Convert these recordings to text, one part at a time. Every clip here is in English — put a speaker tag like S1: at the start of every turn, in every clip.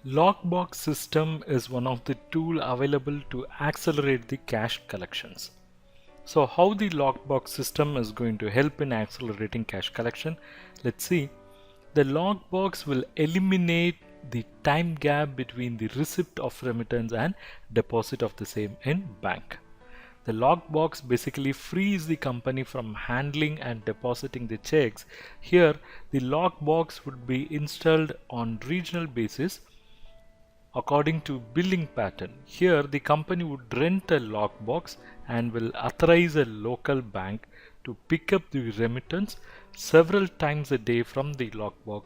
S1: Lockbox system is one of the tools available to accelerate the cash collections. So how the lockbox system is going to help in accelerating cash collection? Let's see. The lockbox will eliminate the time gap between the receipt of remittance and deposit of the same in bank. The lockbox basically frees the company from handling and depositing the checks. Here, the lockbox would be installed on regional basis according to billing pattern. Here, the company would rent a lockbox and will authorize a local bank to pick up the remittance several times a day from the lockbox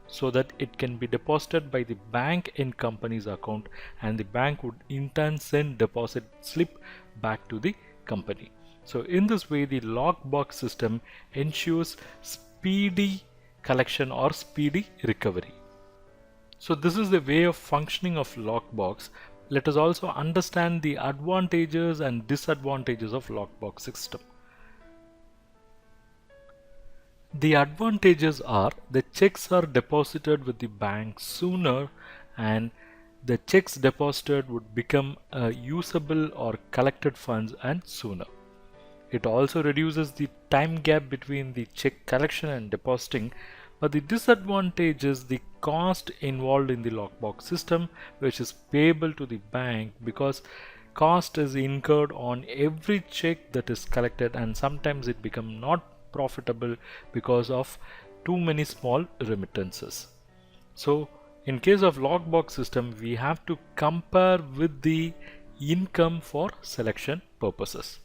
S1: so that it can be deposited by the bank in company's account, and the bank would in turn send deposit slip back to the company. So in this way, the lockbox system ensures speedy collection or speedy recovery. So this is the way of functioning of lockbox. Let us also understand the advantages and disadvantages of lockbox system. The advantages are the checks are deposited with the bank sooner, and the checks deposited would become usable or collected funds and sooner. It also reduces the time gap between the check collection and depositing. But the disadvantage is the cost involved in the lockbox system, which is payable to the bank because cost is incurred on every check that is collected, and sometimes it becomes not profitable because of too many small remittances. So in case of lockbox system, we have to compare with the income for selection purposes.